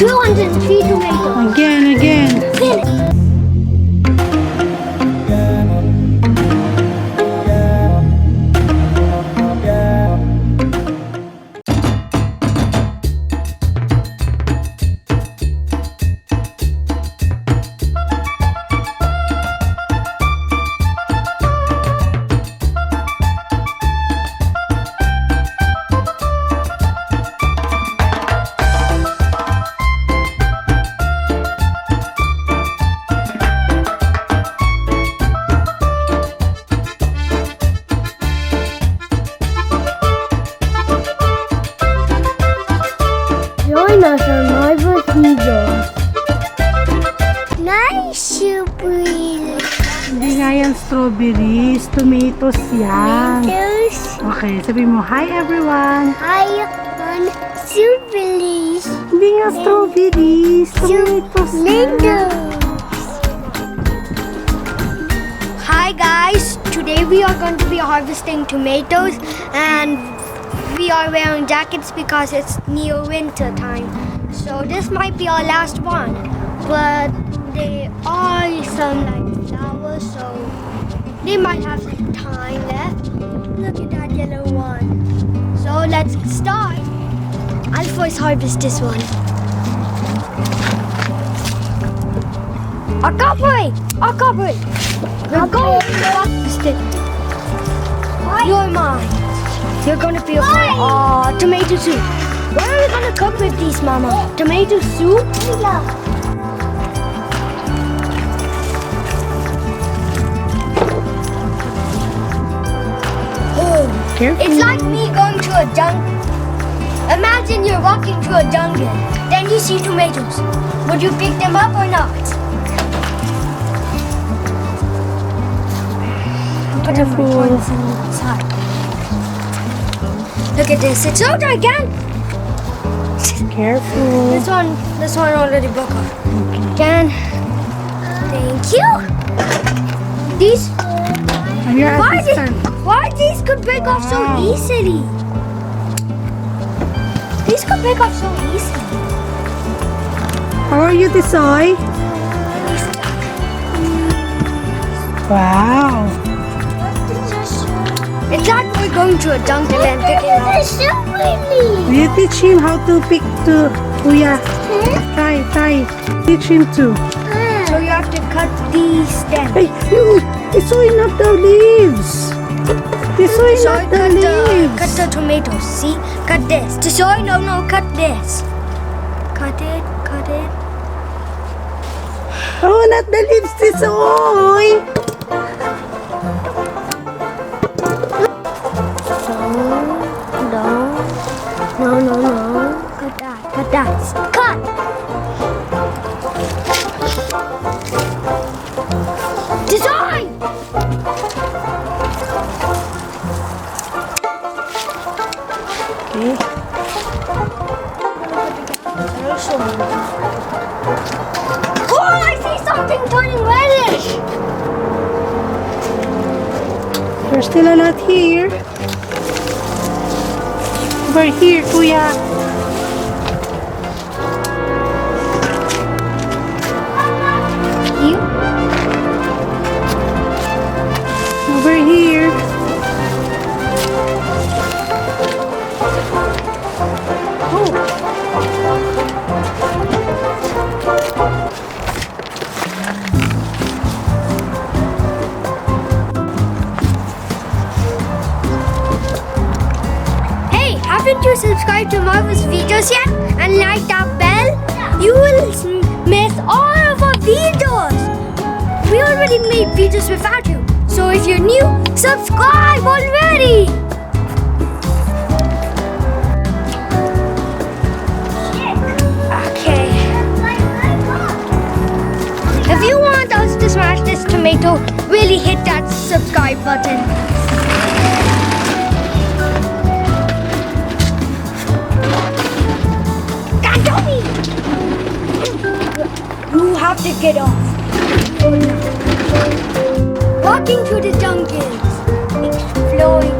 203 tomatoes. Again. Finish. Join us on MarVerz videos. Nice strawberries. Hindi nga yan strawberries. Tomatoes yan. Tomatoes. Okay, sabi mo, hi everyone. Hi on strawberries. Hindi nga strawberries. Tomatoes yan. Hi guys, today we are going to be harvesting tomatoes and we are wearing jackets because it's near winter time. So this might be our last one, but there are some like flowers, so they might have some time left. Look at that yellow one. So let's start. I'll first harvest this one. A coppery! We're going to harvest it. You're mine. You're gonna be a tomato soup. What are we gonna cook with these, Mama? Tomato soup? Oh, Careful. it's like me going to a jungle. Imagine you're walking through a jungle, then you see tomatoes. Would you pick them up or not? Put them inside. Look at this, it's so gigantic. Careful. This one already broke off. Again. Thank you. These, I'm your why assistant. these could break off so easily? These could break off so easily. How are you, Tisoy? Wow. It's like we're going to a jungle and picking up. Will you teach him how to pick to Kuya? Try. Teach him to. So you have to cut these stems. Hey, you! Tisoy, not the leaves! Tisoy, not the leaves! Cut the tomatoes. See? Cut this. Tisoy, no, cut this. Cut it. Oh, not the leaves, Tisoy! No. Cut that. Cut! Design! Okay. Oh, I see something turning reddish! There's still a lot here. Over here, Kuya. You? Over here. Hey, haven't you subscribed to MarVerz videos yet and like that bell? You will miss all of our videos. We already made videos without you. So if you're new, subscribe already. Okay. If you want us to smash this tomato, really hit that subscribe button. You have to get off. Walking through the jungles, exploring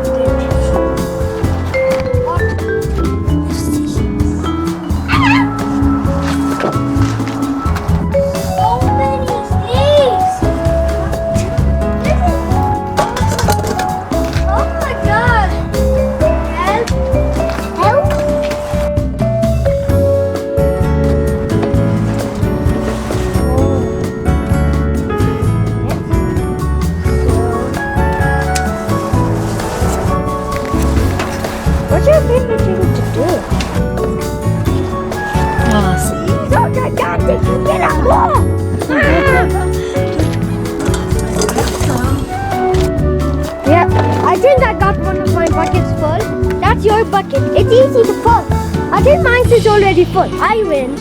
bucket. It's easy to pull. I think mine is already full. I win.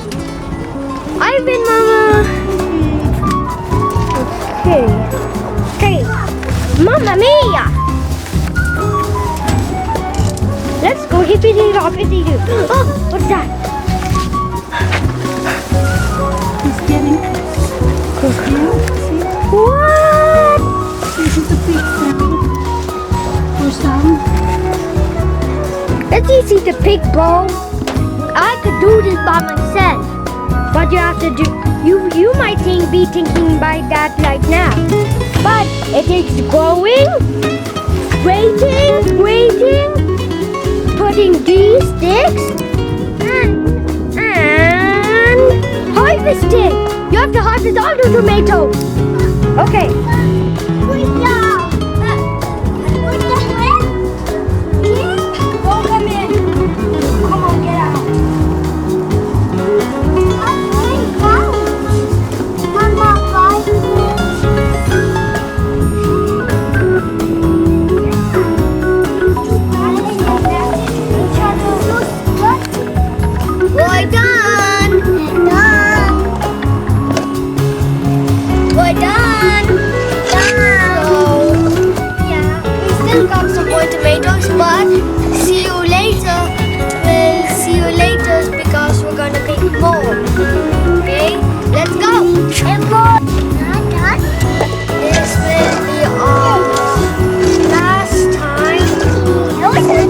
I win, Mama. Okay. Okay. Mamma mia! Let's go hippity hoppity doo. Oh, what's that? He's getting What? This is a big sound for some. It's easy to pick, bro. I could do this by myself. But you have to do. You might be thinking by that right now. But it takes growing, waiting, putting these sticks, and harvesting. You have to harvest all the tomatoes. Okay. Don't come in. Come on, get out. We're done. We're done. So, yeah, we still got some more tomatoes, but see you later. We'll see you later because we're gonna make more. Okay, let's go. This will be our last time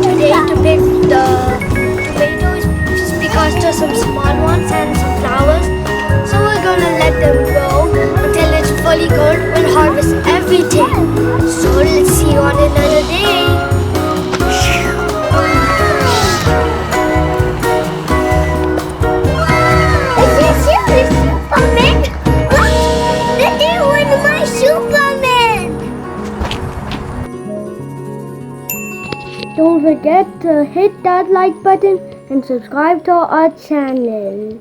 today to pick the tomatoes because there's some small ones and some flowers. So we're gonna let them go until it's fully grown. We'll harvest everything. So let's see you on another day. Is this Superman? That is one of my Superman. Don't forget to hit that like button and subscribe to our channel.